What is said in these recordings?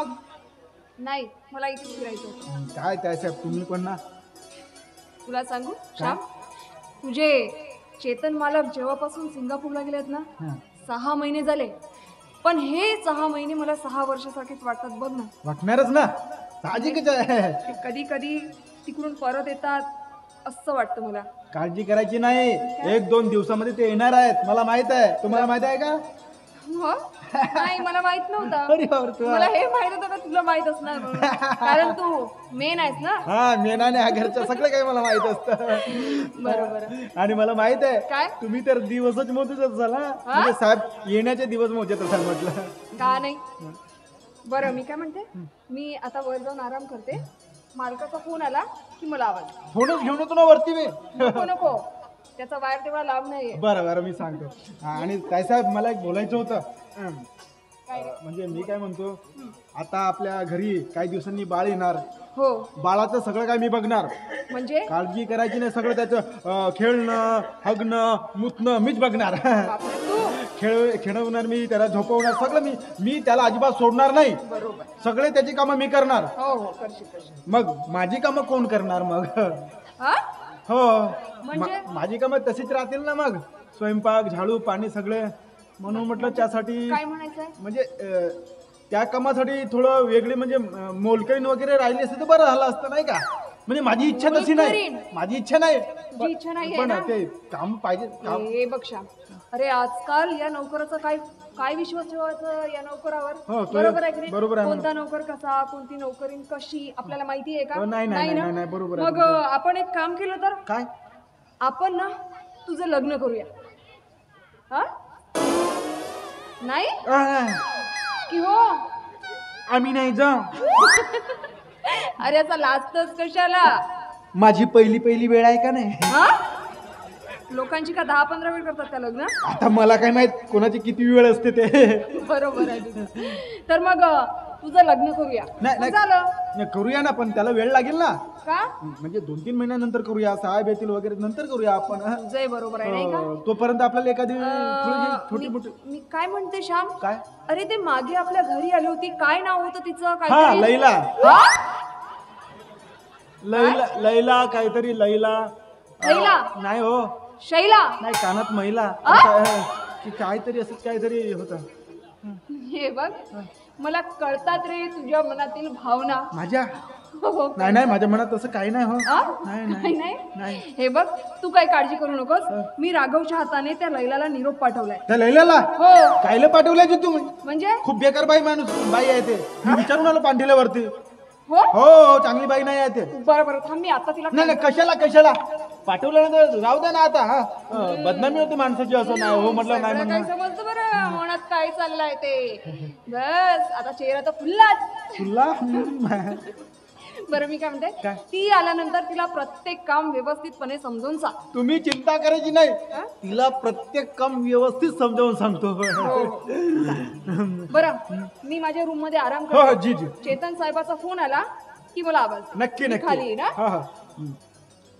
मग. नाही, मला इथे फिरायचं होतं. काय त्यासाहेब तुम्ही पण ना. तुला सांगू श्याम, तुझे चेतन मालक जेव्हापासून सिंगापूरला गेलेत ना, 6 महिने झाले, पण हे 6 महिने मला 6 वर्षासारखेच वाटतात बघ ना. वाटणारच ना, साहजिकच आहे. ते कधी कधी तिकडून परत येतात असं वाटतं मला. काळजी करायची नाही, 1-2 दिवसामध्ये ते येणार आहेत, मला माहित आहे. तुम्हाला माहित आहे का? हो? नाही, मला माहित अरे नव्हतं. बापरे, मला हे माहित होतं का तुला माहित असणार म्हणून, कारण तू मेन आहेस ना. हा, मेनाने हा घरचं सगळं काही मला माहित असतं. बरोबर. आणि मला माहित आहे काय? तुम्ही तर दिवसच मोजत असाल ना, म्हणजे साहेब येण्याचे दिवस मोजत असाल म्हटलं. का नाही? बरं, मी काय म्हणते, मी आता वर जाऊन आराम करते. मालकाचा फोन आला की मला आवाज. फोनच घेऊन येतो ना वरती मी. नको नको, त्याचा वायर तेवढा लांब नाहीये. बरं बरं, मी सांगतो. आणि ताईसाहेब मला एक बोलायचं होतं. काय रे? म्हणजे मी काय म्हणतो, आता आपल्या घरी काही दिवसांनी बाळ येणार. हो, बाळाचं सगळं काय मी बघणार, म्हणजे काळजी करायची नाही. सगळं त्याचं खेळणं, हगणं, मुतणं मीच बघणार. बापरे, तू. खेळवणार मी, त्याला झोपवणार, सगळं मी त्याला अजिबात सोडणार नाही. बरोबर. सगळे त्याची कामं मी करणार. हो हो, करशील करशील. मग माझी कामं कोण करणार मग? हा? हो, म्हणजे? माझी कामं तशीच राहतील ना मग. स्वयंपाक, झाडू, पाणी सगळे. म्हणून म्हटलं त्यासाठी काय म्हणायचंय? म्हणजे त्या कामासाठी थोडं वेगळी म्हणजे मोलकरीण वगैरे राहिली असते तर बरं झालं असतं नाही का. म्हणजे माझी इच्छा तशी नाही, मोलकरीण? माझी इच्छा नाही. तुझी इच्छा नाही आहे पण ना? ते काम पाहिजे काम. हे बघ श्याम, अरे आजकाल या नोकराचा काय काय विश्वास ठेवायचा या नोकरावर? हो, तो बरोबर आहे की नाही? बरोबर आहे म्हणा. कोणता नोकर कसा, कोणती नोकरीण कशी आपल्याला माहिती आहे का? हो, नाही, नाही, ना? नाही, नाही, बरोबर आहे मग आपण एक काम केलं तर, काय? आपण ना तुझं लग्न करूया. हा? नाही की हो? आम्ही नाही जा. अरे आता लाजतोस कशाला? माझी पहिली वेळ आहे का नाही. हा? लोकांची का 10-15 वेळ करतात का लग्न? आता मला काय माहित कोणाची किती वेळ असते ते. बरोबर आहे तुझं. तर मग तुझं लग्न करूया. नाही झालं नाही, करूया ना, पण त्याला वेळ लागेल ना. का? म्हणजे 2-3 महिन्यानंतर करूया, साहेब येतील वगैरे नंतर करूया आपण. तुझंही बरोबर आहे नाही का? तोपर्यंत आपल्याला एखादी छोटी मोठी. मी काय म्हणते श्याम, काय? अरे ते मागे आपल्या घरी आली होती, काय नाव होतं तिचं? हा, काय लैला. हा? लैला काहीतरी लैला. लैला? नाही हो, शैला? नाही, कानात महिला की काहीतरी असंच काहीतरी होतं. हे बघ, मला कळतात रे तुझ्या मनातील भावना. माझ्या हो, नाही नाही, माझ्या मनात तसं काही नाही हो. हा? नाही काही नाही नाही. हे बघ, तू काही काळजी करू नकोस. मी राघवच्या हाताने त्या लैलाला निरोप पाठवलाय. त्या लैलाला हो. कायला पाठवल्याची तुम्ही? म्हणजे खूप बेकार बाई बाई आहे ते. मी विचारून आलो पांढील्यावरती. हो, हो, चांगली बाई नाही आहे ते. बरं बरं, थांब मी आता तिला. नाही नाही, कशाला पाठवल्यानंतर राहू द्या ना आता. हा, बदनामी होती माणसाची, असं नाही हो म्हटलं नाही सगळं काय म्हणून. समजतं बरं मनात काय चाललंय ते. बस आता चेहरा तर फुललाच. तुला बरं, मी काय म्हणते, काय? ती आल्यानंतर तिला प्रत्येक काम व्यवस्थितपणे समजून सांग. तुम्ही चिंता करायची नाही, तिला प्रत्येक काम व्यवस्थित समजावून सांगतो. बरं, मी माझ्या रूम मध्ये आराम हो करते. जी जी, चेतन साहेबाचा फोन आला की मला आवाज. नक्की मी खाली नक्की. आहे ना? हा हा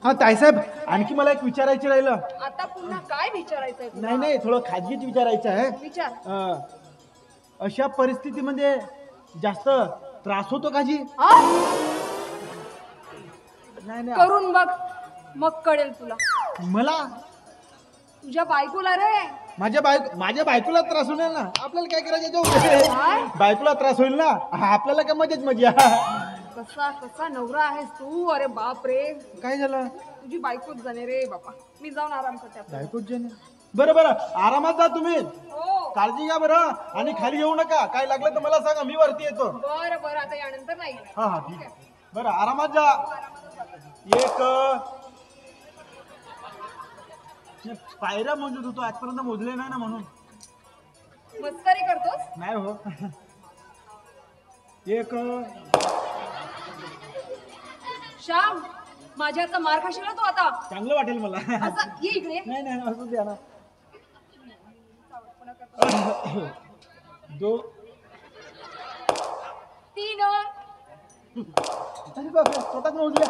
हा, ताईसाहेब आणखी मला एक विचारायचं राहिलं. आता पुन्हा काय विचारायचंय तुला? नाही नाही, थोडं खाजगीच विचारायचं आहे. विचार. अशा परिस्थितीमध्ये जास्त त्रास होतो का जी? हा? नाही नाही, करून बघ, मग कळेल तुला. मला तुझ्या बायकोला रे. माझ्या बायकोला त्रास होईल ना. आपल्याला काय करायचं, काय? बायकोला त्रास होईल ना. आपल्याला काय मजाच मजा. कसा कसा नवरा आहेस तू. अरे बाप रे, काय झालं? तुझी बायकोच जाणे रे बापा. मी जाऊन आराम करते आता. बायकोच जण. बरं आरामात जा तुम्ही. हो, काळजी घ्या बरं. आणि खाली येऊ नका. काय लागलं तर मला सांगा, मी वरती येतो. बरं आता यानंतर नाही. हा हा, ठीक आहे. बरं, आरामात जा. एक पायऱ्या मोजत होतो, आजपर्यंत मोजले नाही ना म्हणून. मस्करी करतोस? नाही हो. एक श्याम, माझ्याचा मार खाशील ना तू आता. चांगलं वाटेल मला. असं ये इकडे. नाही नाही, असू द्या ना. दो 3. अरे बापरे, स्वतःच मोजले.